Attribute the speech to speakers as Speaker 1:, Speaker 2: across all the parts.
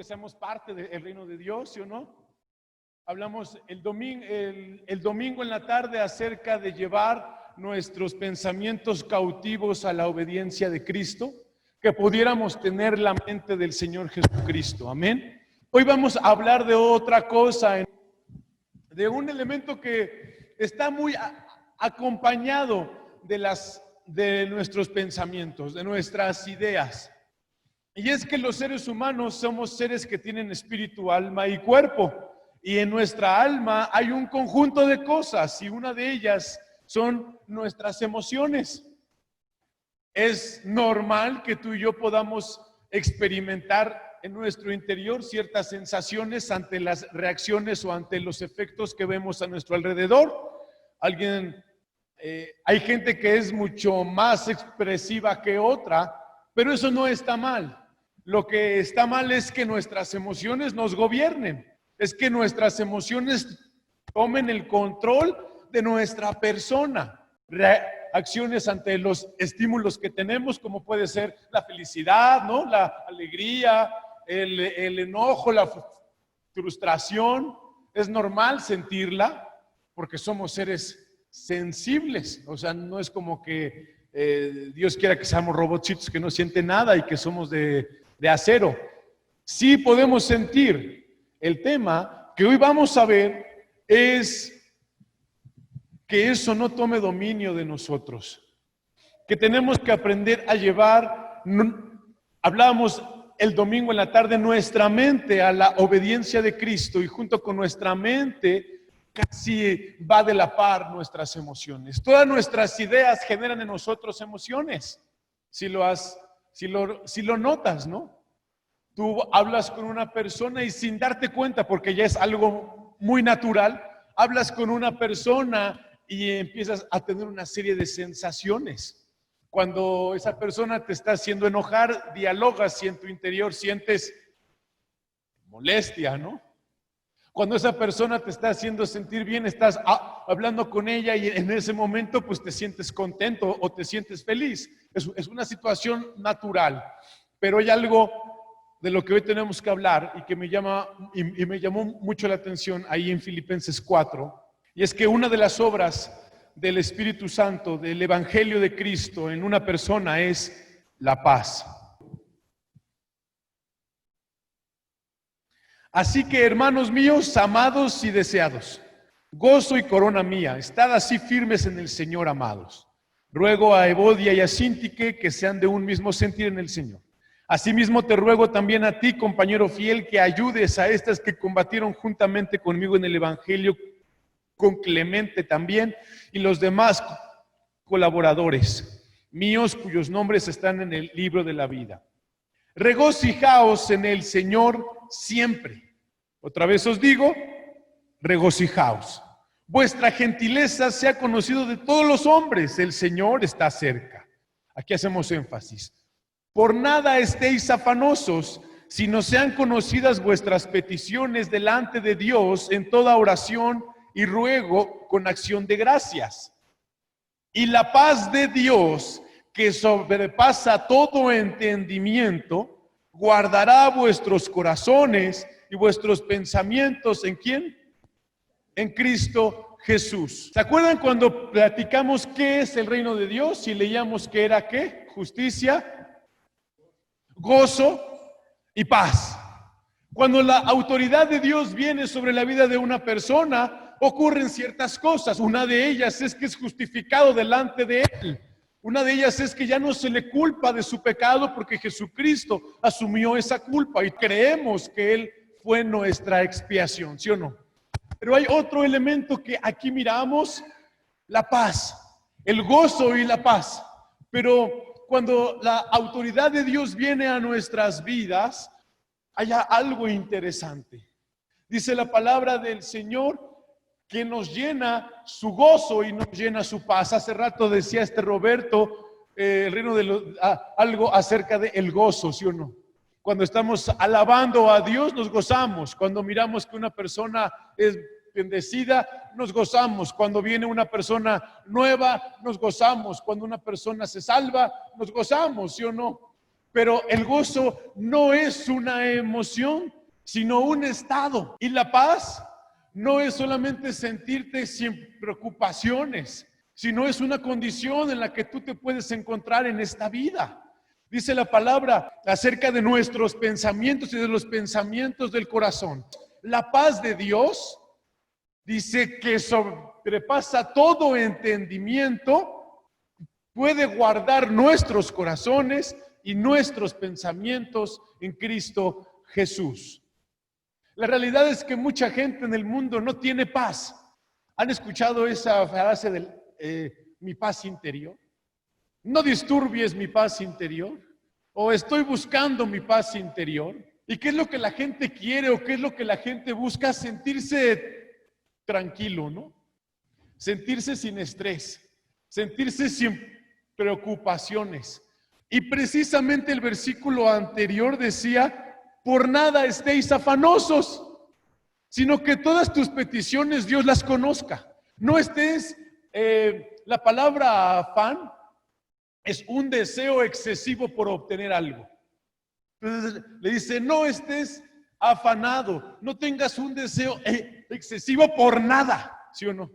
Speaker 1: Seamos parte del reino de Dios, ¿sí o no? Hablamos el domingo en la tarde acerca de llevar nuestros pensamientos cautivos a la obediencia de Cristo, que pudiéramos tener la mente del Señor Jesucristo. Amén. Hoy vamos a hablar de otra cosa, de un elemento que está muy acompañado de nuestros pensamientos, de nuestras ideas. Y es que los seres humanos somos seres que tienen espíritu, alma y cuerpo. Y en nuestra alma hay un conjunto de cosas y una de ellas son nuestras emociones. Es normal que tú y yo podamos experimentar en nuestro interior ciertas sensaciones ante las reacciones o ante los efectos que vemos a nuestro alrededor. Hay gente que es mucho más expresiva que otra, pero eso no está mal. Lo que está mal es que nuestras emociones nos gobiernen, es que nuestras emociones tomen el control de nuestra persona. Reacciones ante los estímulos que tenemos, como puede ser la felicidad, ¿no? La alegría, el enojo, la frustración. Es normal sentirla porque somos seres sensibles. O sea, no es como que Dios quiera que seamos robotcitos que no sienten nada y que somos de acero. Sí podemos sentir. El tema que hoy vamos a ver es que eso no tome dominio de nosotros, que tenemos que aprender a llevar, hablábamos el domingo en la tarde, nuestra mente a la obediencia de Cristo, y junto con nuestra mente casi va de la par nuestras emociones. Todas nuestras ideas generan en nosotros emociones, si lo notas, ¿no? Tú hablas con una persona y sin darte cuenta, porque ya es algo muy natural, hablas con una persona y empiezas a tener una serie de sensaciones. Cuando esa persona te está haciendo enojar, dialogas y en tu interior sientes molestia, ¿no? Cuando esa persona te está haciendo sentir bien, estás hablando con ella y en ese momento pues te sientes contento o te sientes feliz. Es una situación natural, pero hay algo de lo que hoy tenemos que hablar y que me llamó mucho la atención ahí en Filipenses 4, y es que una de las obras del Espíritu Santo, del Evangelio de Cristo en una persona es la paz. Así que, hermanos míos, amados y deseados, gozo y corona mía, estad así firmes en el Señor, amados. Ruego a Evodia y a Síntique que sean de un mismo sentir en el Señor. Asimismo te ruego también a ti, compañero fiel, que ayudes a estas que combatieron juntamente conmigo en el Evangelio, con Clemente también, y los demás colaboradores míos cuyos nombres están en el libro de la vida. Regocijaos en el Señor siempre. Otra vez os digo, regocijaos. Vuestra gentileza sea conocido de todos los hombres, el Señor está cerca. Aquí hacemos énfasis. Por nada estéis afanosos, sino sean conocidas vuestras peticiones delante de Dios en toda oración y ruego con acción de gracias. Y la paz de Dios, que sobrepasa todo entendimiento, guardará vuestros corazones y vuestros pensamientos, ¿en quién? En Cristo Jesús. ¿Se acuerdan cuando platicamos qué es el reino de Dios y leíamos que era qué? Justicia, gozo y paz. Cuando la autoridad de Dios viene sobre la vida de una persona, ocurren ciertas cosas. Una de ellas es que es justificado delante de Él. Una de ellas es que ya no se le culpa de su pecado porque Jesucristo asumió esa culpa y creemos que Él fue nuestra expiación, ¿sí o no? Pero hay otro elemento que aquí miramos, la paz, el gozo y la paz. Pero cuando la autoridad de Dios viene a nuestras vidas, hay algo interesante. Dice la palabra del Señor que nos llena su gozo y nos llena su paz. Hace rato decía Roberto, el reino de algo acerca del gozo, ¿sí o no? Cuando estamos alabando a Dios, nos gozamos. Cuando miramos que una persona es bendecida, nos gozamos. Cuando viene una persona nueva, nos gozamos. Cuando una persona se salva, nos gozamos, ¿sí o no? Pero el gozo no es una emoción, sino un estado. Y la paz no es solamente sentirte sin preocupaciones, sino es una condición en la que tú te puedes encontrar en esta vida. Dice la palabra acerca de nuestros pensamientos y de los pensamientos del corazón. La paz de Dios dice que sobrepasa todo entendimiento, puede guardar nuestros corazones y nuestros pensamientos en Cristo Jesús. La realidad es que mucha gente en el mundo no tiene paz. ¿Han escuchado esa frase de mi paz interior? No disturbies mi paz interior. O estoy buscando mi paz interior. ¿Y qué es lo que la gente quiere o qué es lo que la gente busca? Sentirse tranquilo, ¿no? Sentirse sin estrés, sentirse sin preocupaciones. Y precisamente el versículo anterior decía, por nada estéis afanosos, sino que todas tus peticiones Dios las conozca. No estés, la palabra afán es un deseo excesivo por obtener algo. Entonces le dice, no estés afanado, no tengas un deseo excesivo por nada, ¿sí o no?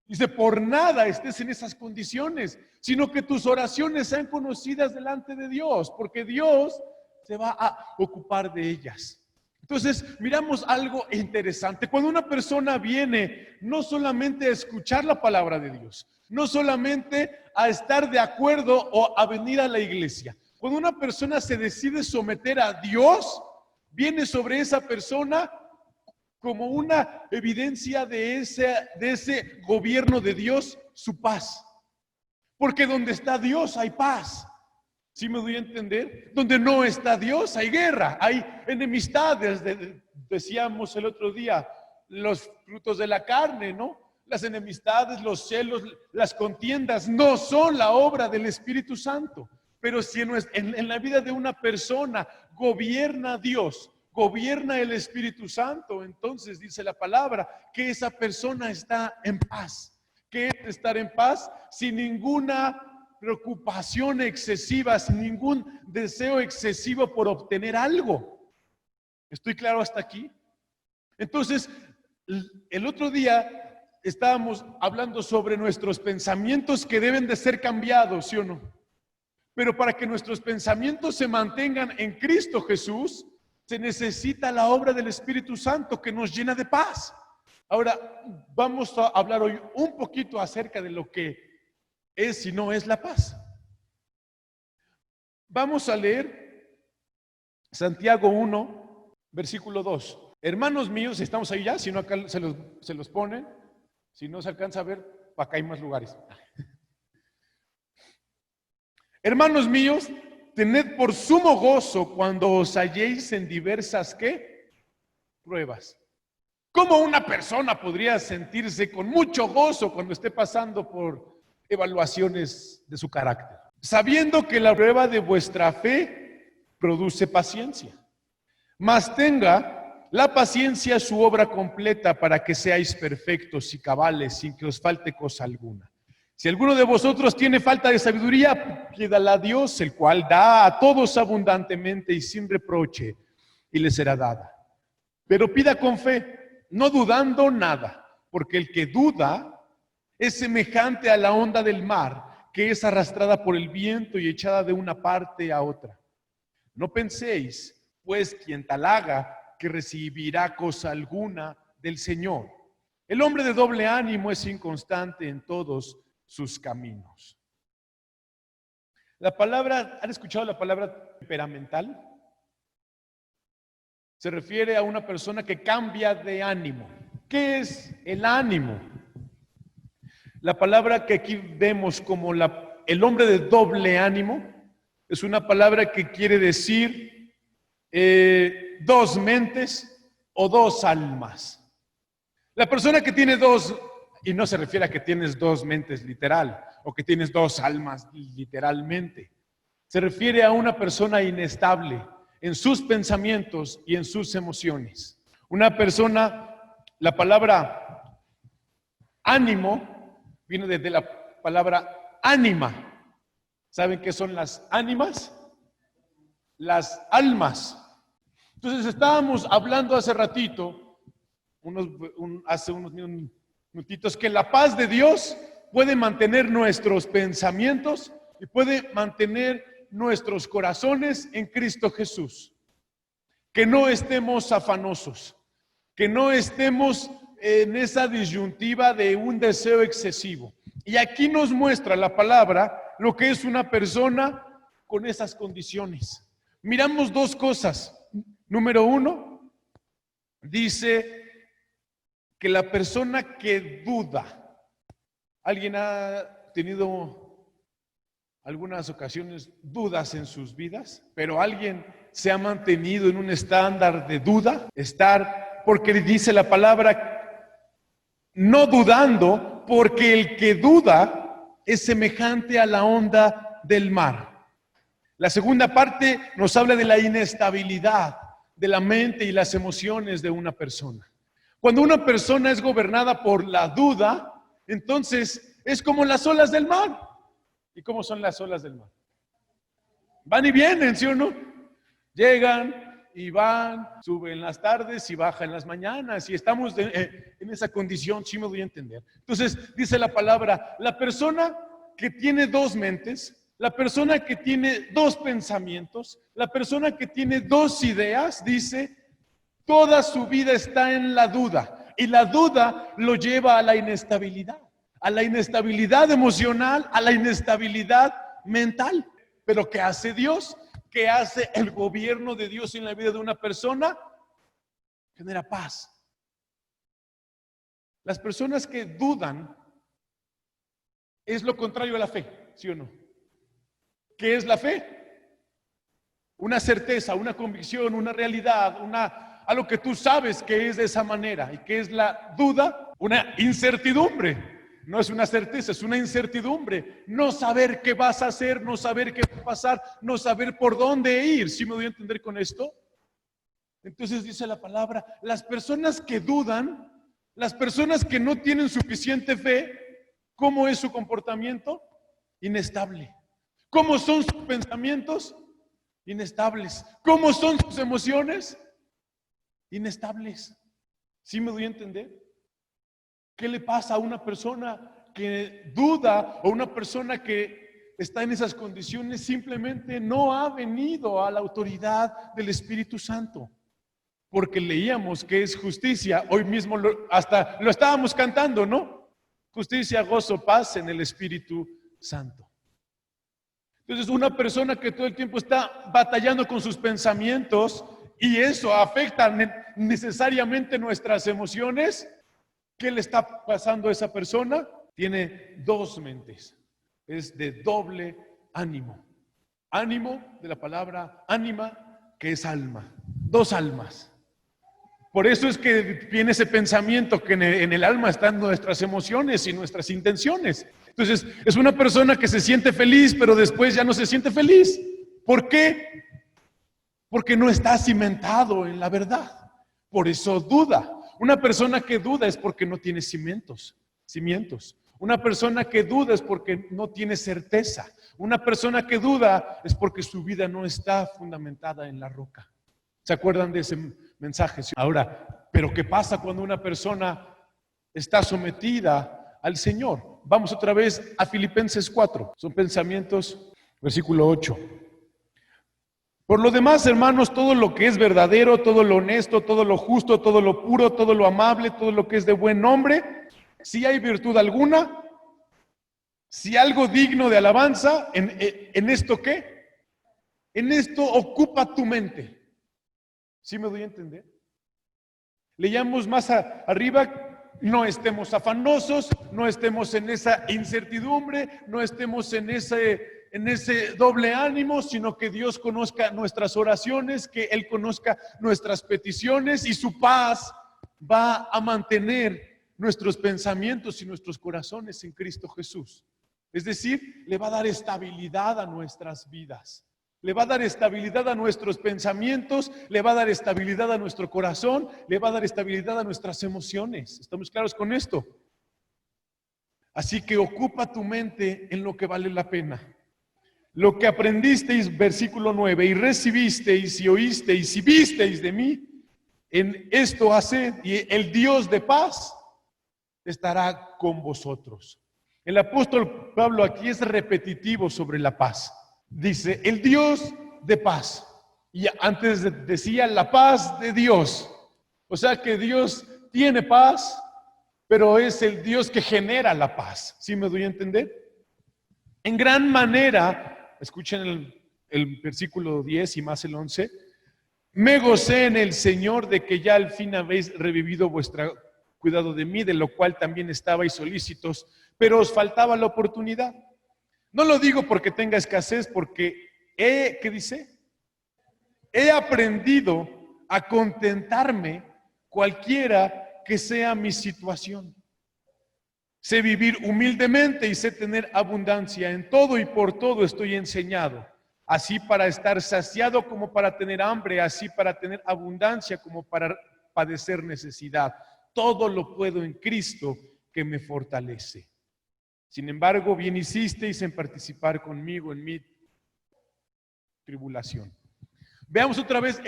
Speaker 1: Dice, por nada estés en esas condiciones, sino que tus oraciones sean conocidas delante de Dios, porque Dios se va a ocupar de ellas. Entonces, miramos algo interesante. Cuando una persona viene no solamente a escuchar la palabra de Dios, no solamente a estar de acuerdo o a venir a la iglesia. Cuando una persona se decide someter a Dios, viene sobre esa persona como una evidencia de ese gobierno de Dios, su paz. Porque donde está Dios hay paz. ¿Sí me doy a entender? Donde no está Dios hay guerra, hay enemistades. Decíamos el otro día, los frutos de la carne, ¿no? Las enemistades, los celos, las contiendas no son la obra del Espíritu Santo. Pero si en la vida de una persona gobierna Dios, gobierna el Espíritu Santo, entonces dice la palabra que esa persona está en paz. ¿Qué es estar en paz? Sin ninguna preocupación excesiva, sin ningún deseo excesivo por obtener algo. ¿Estoy claro hasta aquí? Entonces, el otro día estábamos hablando sobre nuestros pensamientos que deben de ser cambiados, ¿sí o no? Pero para que nuestros pensamientos se mantengan en Cristo Jesús, se necesita la obra del Espíritu Santo que nos llena de paz. Ahora, vamos a hablar hoy un poquito acerca de lo que es y no es la paz. Vamos a leer Santiago 1, versículo 2. Hermanos míos, estamos ahí ya, si no acá se los ponen, si no se alcanza a ver, acá hay más lugares. Hermanos míos, tened por sumo gozo cuando os halléis en diversas, ¿qué? Pruebas. ¿Cómo una persona podría sentirse con mucho gozo cuando esté pasando por evaluaciones de su carácter? Sabiendo que la prueba de vuestra fe produce paciencia. Mas tenga la paciencia su obra completa para que seáis perfectos y cabales sin que os falte cosa alguna. Si alguno de vosotros tiene falta de sabiduría, pídala a Dios, el cual da a todos abundantemente y sin reproche, y le será dada. Pero pida con fe, no dudando nada, porque el que duda es semejante a la onda del mar, que es arrastrada por el viento y echada de una parte a otra. No penséis, pues, quien tal haga, que recibirá cosa alguna del Señor. El hombre de doble ánimo es inconstante en todos sus caminos. La palabra, ¿han escuchado la palabra temperamental? Se refiere a una persona que cambia de ánimo. ¿Qué es el ánimo? La palabra que aquí vemos como el hombre de doble ánimo es una palabra que quiere decir dos mentes o dos almas. La persona que tiene dos, y no se refiere a que tienes dos mentes literal o que tienes dos almas literalmente, se refiere a una persona inestable en sus pensamientos y en sus emociones. Una persona, la palabra ánimo viene desde la palabra ánima. ¿Saben qué son las ánimas? las almas. Entonces estábamos hablando hace ratito, hace unos minutitos, que la paz de Dios puede mantener nuestros pensamientos y puede mantener nuestros corazones en Cristo Jesús. Que no estemos afanosos, que no estemos en esa disyuntiva de un deseo excesivo. Y aquí nos muestra la palabra lo que es una persona con esas condiciones. Miramos dos cosas. Número uno, dice que la persona que duda. ¿Alguien ha tenido algunas ocasiones dudas en sus vidas? Pero alguien se ha mantenido en un estándar de duda, porque dice la palabra, no dudando, porque el que duda es semejante a la onda del mar. La segunda parte nos habla de la inestabilidad de la mente y las emociones de una persona. Cuando una persona es gobernada por la duda, entonces es como las olas del mar. ¿Y cómo son las olas del mar? Van y vienen, ¿sí o no? Llegan y van, suben en las tardes y bajan en las mañanas, y estamos en esa condición, sí me doy a entender. Entonces dice la palabra, la persona que tiene dos mentes, la persona que tiene dos pensamientos, la persona que tiene dos ideas, dice, toda su vida está en la duda, y la duda lo lleva a la inestabilidad emocional, a la inestabilidad mental. Pero ¿qué hace Dios? ¿Qué hace el gobierno de Dios en la vida de una persona? Genera paz. Las personas que dudan es lo contrario a la fe, ¿sí o no? ¿Qué es la fe? Una certeza, una convicción, una realidad, algo que tú sabes que es de esa manera. ¿Y qué es la duda? Una incertidumbre. No es una certeza, es una incertidumbre. No saber qué vas a hacer, no saber qué va a pasar, no saber por dónde ir. ¿Sí me doy a entender con esto? Entonces dice la palabra, las personas que dudan, las personas que no tienen suficiente fe, ¿cómo es su comportamiento? Inestable. ¿Cómo son sus pensamientos? Inestables. ¿Cómo son sus emociones? Inestables. ¿Sí me doy a entender? ¿Qué le pasa a una persona que duda o una persona que está en esas condiciones? Simplemente no ha venido a la autoridad del Espíritu Santo. Porque leíamos que es justicia, hoy mismo hasta lo estábamos cantando, ¿no? Justicia, gozo, paz en el Espíritu Santo. Entonces, una persona que todo el tiempo está batallando con sus pensamientos y eso afecta necesariamente nuestras emociones, ¿qué le está pasando a esa persona? Tiene dos mentes, es de doble ánimo. Ánimo de la palabra ánima, que es alma, dos almas. Por eso es que viene ese pensamiento que en el alma están nuestras emociones y nuestras intenciones. Entonces, es una persona que se siente feliz, pero después ya no se siente feliz. ¿Por qué? Porque no está cimentado en la verdad. Por eso duda. Una persona que duda es porque no tiene cimientos. Una persona que duda es porque no tiene certeza. Una persona que duda es porque su vida no está fundamentada en la roca. ¿Se acuerdan de ese mensaje? Ahora, ¿pero qué pasa cuando una persona está sometida al Señor? Vamos otra vez a Filipenses 4. Son pensamientos, versículo 8. Por lo demás, hermanos, todo lo que es verdadero, todo lo honesto, todo lo justo, todo lo puro, todo lo amable, todo lo que es de buen nombre, si hay virtud alguna, si algo digno de alabanza, ¿en esto qué? En esto ocupa tu mente. ¿Sí me doy a entender? Leíamos más arriba, no estemos afanosos, no estemos en esa incertidumbre, no estemos en ese doble ánimo, sino que Dios conozca nuestras oraciones, que Él conozca nuestras peticiones y su paz va a mantener nuestros pensamientos y nuestros corazones en Cristo Jesús. Es decir, le va a dar estabilidad a nuestras vidas. Le va a dar estabilidad a nuestros pensamientos, le va a dar estabilidad a nuestro corazón, le va a dar estabilidad a nuestras emociones. ¿Estamos claros con esto? Así que ocupa tu mente en lo que vale la pena. lo que aprendisteis, versículo 9, y recibisteis y oísteis y visteis de mí, en esto haced, y el Dios de paz estará con vosotros. El apóstol Pablo aquí es repetitivo sobre la paz. Dice, el Dios de paz. Y antes decía la paz de Dios. O sea que Dios tiene paz, pero es el Dios que genera la paz. ¿Sí me doy a entender? En gran manera, escuchen el versículo 10 y más el 11, me gocé en el Señor de que ya al fin habéis revivido vuestro cuidado de mí, de lo cual también estabais solícitos, pero os faltaba la oportunidad. No lo digo porque tenga escasez, porque ¿qué dice? He aprendido a contentarme cualquiera que sea mi situación. Sé vivir humildemente y sé tener abundancia en todo, y por todo estoy enseñado. Así para estar saciado como para tener hambre, así para tener abundancia como para padecer necesidad. Todo lo puedo en Cristo que me fortalece. Sin embargo, bien hicisteis en participar conmigo en mi tribulación. Veamos otra vez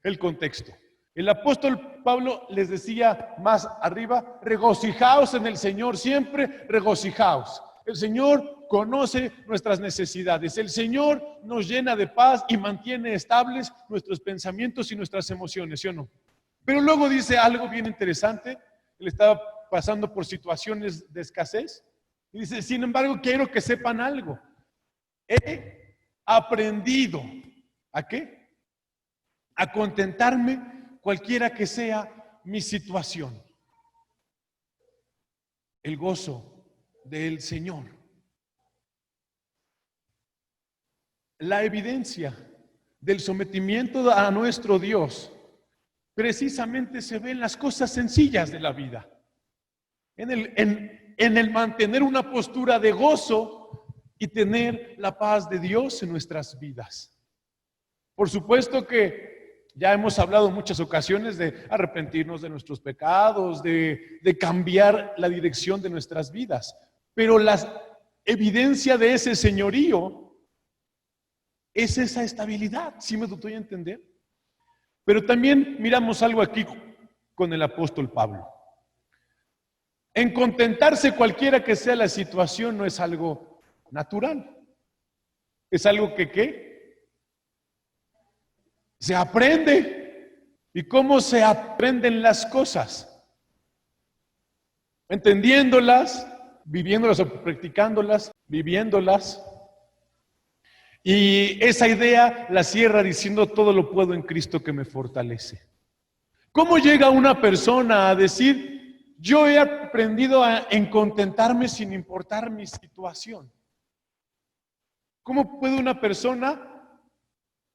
Speaker 1: el contexto. El apóstol Pablo les decía más arriba, regocijaos en el Señor siempre, regocijaos. El Señor conoce nuestras necesidades. El Señor nos llena de paz y mantiene estables nuestros pensamientos y nuestras emociones, ¿sí o no? Pero luego dice algo bien interesante. Él estaba pasando por situaciones de escasez. Y dice, sin embargo, quiero que sepan algo. He aprendido, ¿a qué? A contentarme cualquiera que sea mi situación. El gozo del Señor. La evidencia del sometimiento a nuestro Dios precisamente se ve en las cosas sencillas de la vida. En el mantener una postura de gozo y tener la paz de Dios en nuestras vidas. Por supuesto que ya hemos hablado en muchas ocasiones de arrepentirnos de nuestros pecados, de cambiar la dirección de nuestras vidas. Pero la evidencia de ese señorío es esa estabilidad, ¿sí me doy a entender? Pero también miramos algo aquí con el apóstol Pablo. En contentarse cualquiera que sea la situación no es algo natural. Es algo que ¿qué? Se aprende. ¿Y cómo se aprenden las cosas? Entendiéndolas, viviéndolas o practicándolas, viviéndolas. Y esa idea la cierra diciendo todo lo puedo en Cristo que me fortalece. ¿Cómo llega una persona a decir yo he aprendido en contentarme sin importar mi situación? ¿Cómo puede una persona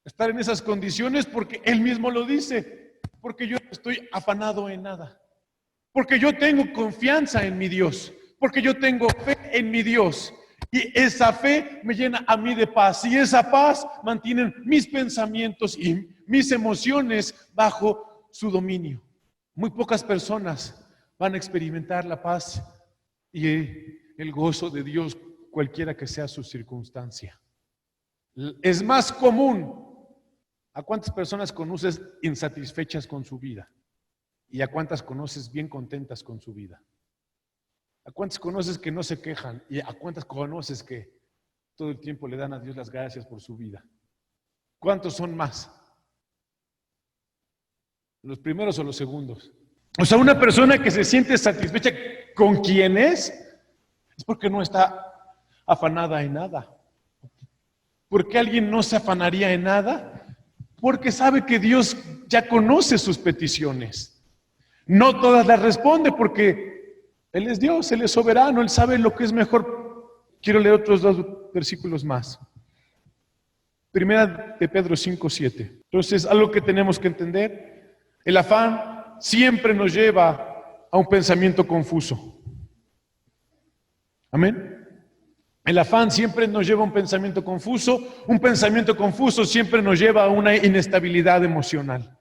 Speaker 1: estar en esas condiciones? Porque él mismo lo dice, porque yo no estoy afanado en nada, porque yo tengo confianza en mi Dios, porque yo tengo fe en mi Dios, y esa fe me llena a mí de paz, y esa paz mantiene mis pensamientos y mis emociones bajo su dominio. Muy pocas personas van a experimentar la paz y el gozo de Dios, cualquiera que sea su circunstancia. Es más común. ¿A cuántas personas conoces insatisfechas con su vida? ¿Y a cuántas conoces bien contentas con su vida? ¿A cuántas conoces que no se quejan? ¿Y a cuántas conoces que todo el tiempo le dan a Dios las gracias por su vida? ¿Cuántos son más? ¿Los primeros o los segundos? O sea, una persona que se siente satisfecha con quien es porque no está afanada en nada. ¿Por qué alguien no se afanaría en nada? Porque sabe que Dios ya conoce sus peticiones. No todas las responde porque Él es Dios, Él es soberano, Él sabe lo que es mejor. Quiero leer otros 2 versículos más. Primera de Pedro 5:7. Entonces, algo que tenemos que entender, el afán siempre nos lleva a un pensamiento confuso. Amén. El afán siempre nos lleva a un pensamiento confuso siempre nos lleva a una inestabilidad emocional.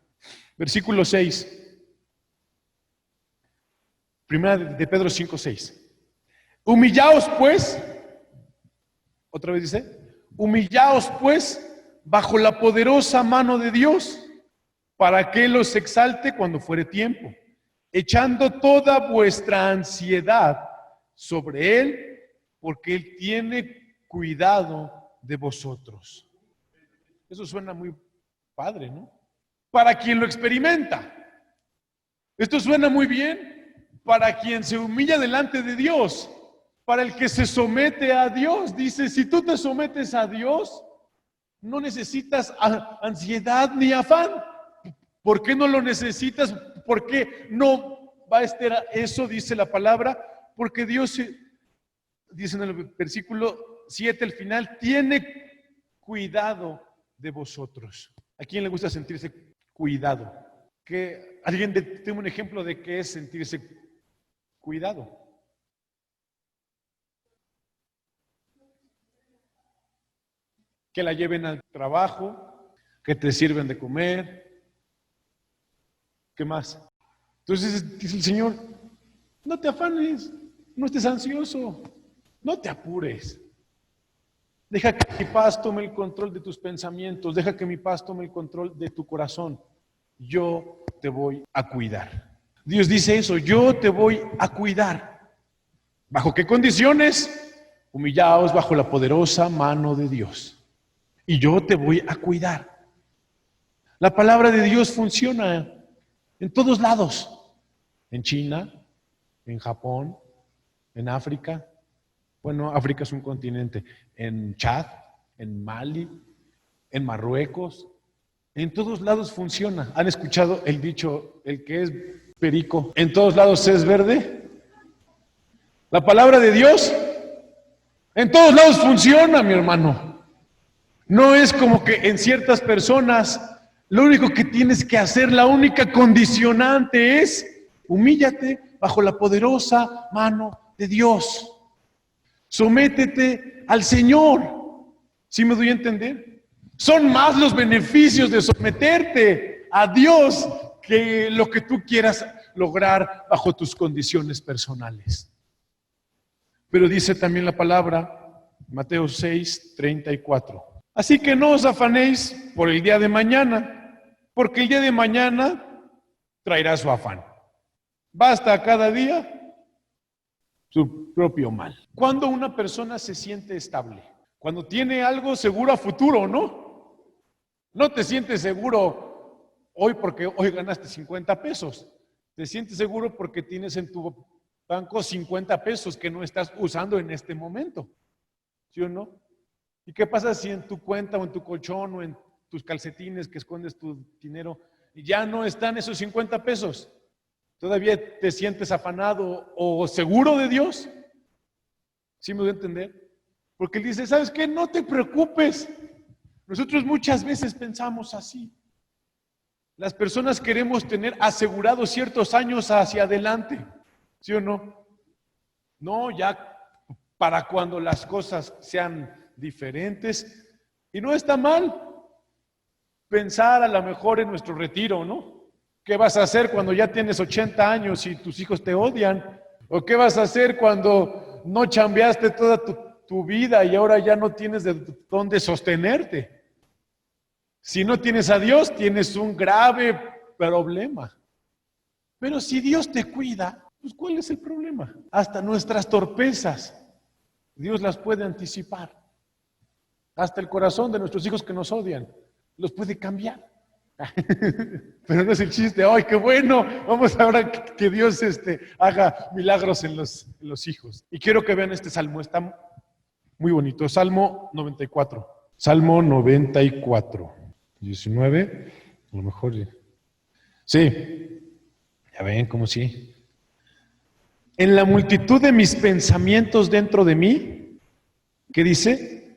Speaker 1: Versículo 6. Primera de Pedro 5:6. Humillaos pues, otra vez dice, Humillaos pues bajo la poderosa mano de Dios, para que Él os exalte cuando fuere tiempo, echando toda vuestra ansiedad sobre Él, porque Él tiene cuidado de vosotros. Eso suena muy padre, ¿no? Para quien lo experimenta. Esto suena muy bien para quien se humilla delante de Dios, para el que se somete a Dios. Dice, si tú te sometes a Dios, no necesitas ansiedad ni afán. ¿Por qué no lo necesitas? ¿Por qué no va a estar eso? Dice la palabra. Porque Dios, dice en el versículo 7, al final, tiene cuidado de vosotros. ¿A quién le gusta sentirse cuidado? Que alguien tenga un ejemplo de qué es sentirse cuidado. Que la lleven al trabajo, que te sirven de comer. ¿Qué más? Entonces dice el Señor, no te afanes, no estés ansioso, no te apures. Deja que mi paz tome el control de tus pensamientos, deja que mi paz tome el control de tu corazón. Yo te voy a cuidar. Dios dice eso, yo te voy a cuidar. ¿Bajo qué condiciones? Humillaos bajo la poderosa mano de Dios. Y yo te voy a cuidar. La palabra de Dios funciona en todos lados. En China, en Japón, en África. Bueno, África es un continente. En Chad, en Mali, en Marruecos. En todos lados funciona. ¿Han escuchado el dicho, el que es perico, en todos lados es verde? La palabra de Dios en todos lados funciona, mi hermano. No es como que en ciertas personas lo único que tienes que hacer, la única condicionante es humíllate bajo la poderosa mano de Dios. Sométete al Señor. ¿Sí me doy a entender? Son más los beneficios de someterte a Dios que lo que tú quieras lograr bajo tus condiciones personales. Pero dice también la palabra, Mateo 6:34. Así que no os afanéis por el día de mañana, porque el día de mañana traerá su afán. Basta cada día su propio mal. Cuando una persona se siente estable, cuando tiene algo seguro a futuro, ¿no? No te sientes seguro hoy porque hoy ganaste 50 pesos. Te sientes seguro porque tienes en tu banco 50 pesos que no estás usando en este momento. ¿Sí o no? ¿Y qué pasa si en tu cuenta o en tu colchón o en tus calcetines que escondes tu dinero ya no están esos 50 pesos? ¿Todavía te sientes afanado o seguro de Dios? ¿Sí me voy a entender? Porque Él dice, ¿sabes qué? No te preocupes. Nosotros muchas veces pensamos así. Las personas queremos tener asegurados ciertos años hacia adelante. ¿Sí o no? No, ya para cuando las cosas sean diferentes. Y no está mal pensar a lo mejor en nuestro retiro, ¿no? ¿Qué vas a hacer cuando ya tienes 80 años y tus hijos te odian? ¿O qué vas a hacer cuando no chambeaste toda tu vida y ahora ya no tienes de dónde sostenerte? Si no tienes a Dios, tienes un grave problema. Pero si Dios te cuida, pues ¿cuál es el problema? Hasta nuestras torpezas, Dios las puede anticipar. Hasta el corazón de nuestros hijos que nos odian, los puede cambiar. Pero no es el chiste, ¡ay, qué bueno! Vamos ahora que Dios haga milagros en los hijos. Y quiero que vean este salmo, está muy bonito. Salmo 94. Salmo 94. 19, a lo mejor. Sí, ya ven como sí. En la multitud de mis pensamientos dentro de mí, ¿qué dice?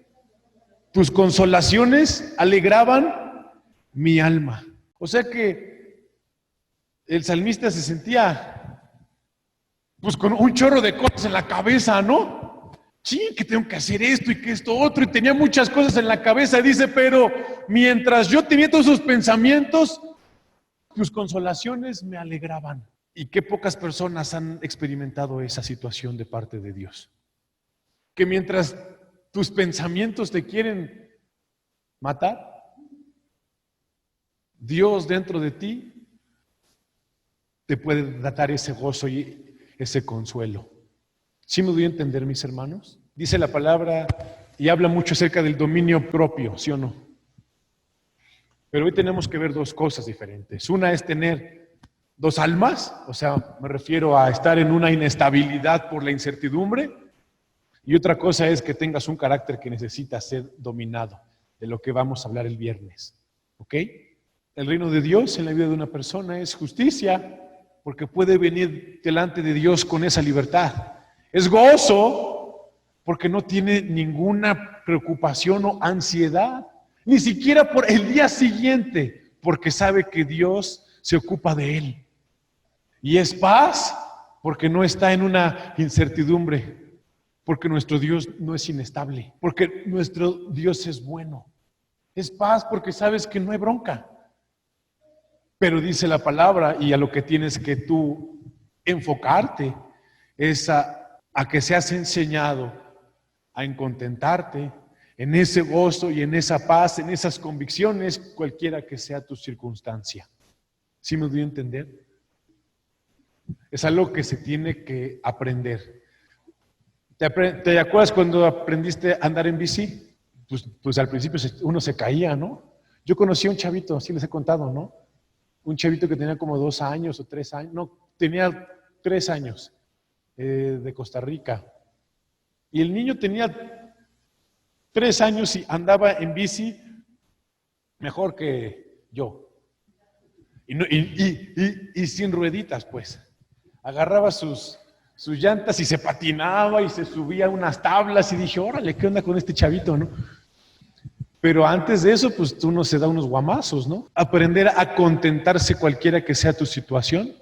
Speaker 1: Tus consolaciones alegraban mi alma. O sea que el salmista se sentía pues con un chorro de cosas en la cabeza, ¿no? Sí, que tengo que hacer esto y que esto otro, y tenía muchas cosas en la cabeza, dice, pero mientras yo tenía todos esos pensamientos, tus consolaciones me alegraban. Y qué pocas personas han experimentado esa situación de parte de Dios. Que mientras tus pensamientos te quieren matar, Dios dentro de ti te puede dar ese gozo y ese consuelo. ¿Sí me doy a entender, mis hermanos? Dice la palabra y habla mucho acerca del dominio propio, ¿sí o no? Pero hoy tenemos que ver dos cosas diferentes. Una es tener dos almas, o sea, me refiero a estar en una inestabilidad por la incertidumbre, y otra cosa es que tengas un carácter que necesita ser dominado, de lo que vamos a hablar el viernes. ¿Ok? El reino de Dios en la vida de una persona es justicia, porque puede venir delante de Dios con esa libertad. Es gozo, porque no tiene ninguna preocupación o ansiedad, ni siquiera por el día siguiente, porque sabe que Dios se ocupa de él. Y es paz, porque no está en una incertidumbre, porque nuestro Dios no es inestable, porque nuestro Dios es bueno. Es paz porque sabes que no hay bronca. Pero dice la palabra, y a lo que tienes que tú enfocarte es a que seas enseñado a contentarte en ese gozo y en esa paz, en esas convicciones, cualquiera que sea tu circunstancia. ¿Sí me doy a entender? Es algo que se tiene que aprender. ¿Te acuerdas cuando aprendiste a andar en bici? Pues al principio uno se caía, ¿no? Yo conocí a un chavito, así les he contado, ¿no? Un chavito que tenía como 2 años o 3 años, no, tenía 3 años, de Costa Rica. Y el niño tenía 3 años y andaba en bici mejor que yo. Y sin rueditas, pues. Agarraba sus llantas y se patinaba y se subía a unas tablas y dije, órale, ¿qué onda con este chavito, no? Pero antes de eso, pues uno se da unos guamazos, ¿no? Aprender a contentarse cualquiera que sea tu situación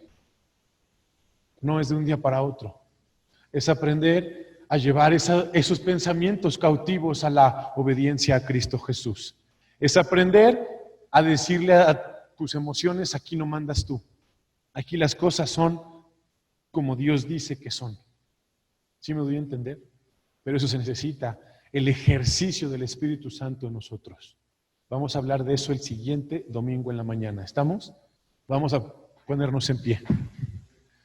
Speaker 1: no es de un día para otro. Es aprender a llevar esos pensamientos cautivos a la obediencia a Cristo Jesús. Es aprender a decirle a tus emociones, aquí no mandas tú. Aquí las cosas son como Dios dice que son. ¿Sí me doy a entender? Pero eso se necesita el ejercicio del Espíritu Santo en nosotros. Vamos a hablar de eso el siguiente domingo en la mañana. ¿Estamos? Vamos a ponernos en pie.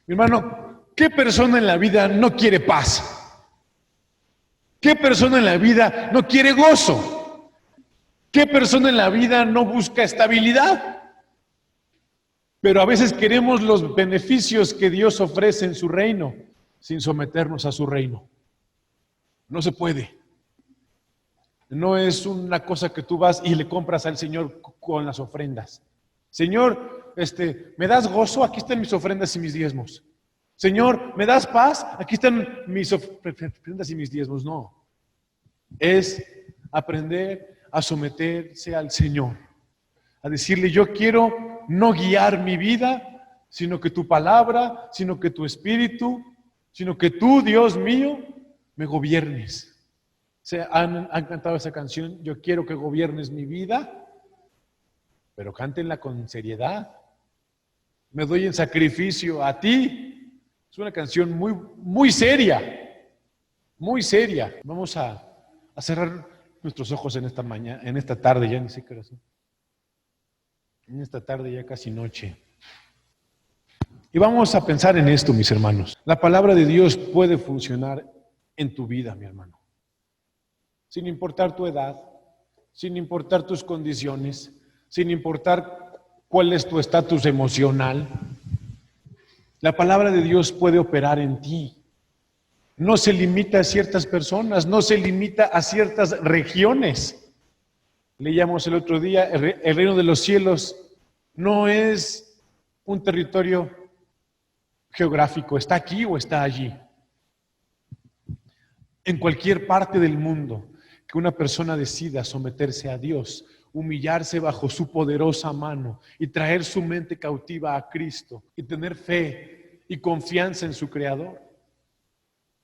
Speaker 1: Mi hermano, ¿qué persona en la vida no quiere paz? ¿Qué persona en la vida no quiere gozo? ¿Qué persona en la vida no busca estabilidad? Pero a veces queremos los beneficios que Dios ofrece en su reino sin someternos a su reino. No se puede. No es una cosa que tú vas y le compras al Señor con las ofrendas. Señor, ¿me das gozo? Aquí están mis ofrendas y mis diezmos. Señor, ¿me das paz? Aquí están mis ofrendas y mis diezmos. No. Es aprender a someterse al Señor. A decirle, yo quiero no guiar mi vida, sino que tu palabra, sino que tu espíritu, sino que tú, Dios mío, me gobiernes. Han cantado esa canción, yo quiero que gobiernes mi vida, pero cántenla con seriedad. Me doy en sacrificio a ti. Es una canción muy, muy seria, muy seria. Vamos a cerrar nuestros ojos en esta mañana, en esta tarde, ya ni sé qué hora es. En esta tarde ya casi noche. Y vamos a pensar en esto, mis hermanos. La palabra de Dios puede funcionar en tu vida, mi hermano. Sin importar tu edad, sin importar tus condiciones, sin importar cuál es tu estatus emocional. La palabra de Dios puede operar en ti. No se limita a ciertas personas, no se limita a ciertas regiones. Leíamos el otro día, el reino de los cielos no es un territorio geográfico, está aquí o está allí. En cualquier parte del mundo que una persona decida someterse a Dios, humillarse bajo su poderosa mano y traer su mente cautiva a Cristo y tener fe y confianza en su Creador,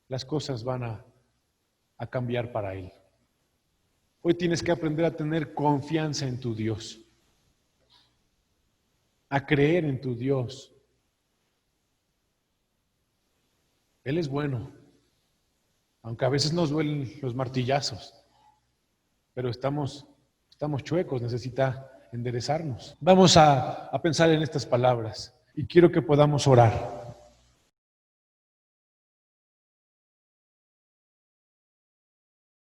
Speaker 1: las cosas van a cambiar para Él. Hoy tienes que aprender a tener confianza en tu Dios, a creer en tu Dios. Él es bueno. aunque a veces nos duelen los martillazos, pero estamos chuecos, necesita enderezarnos. Vamos a pensar en estas palabras y quiero que podamos orar.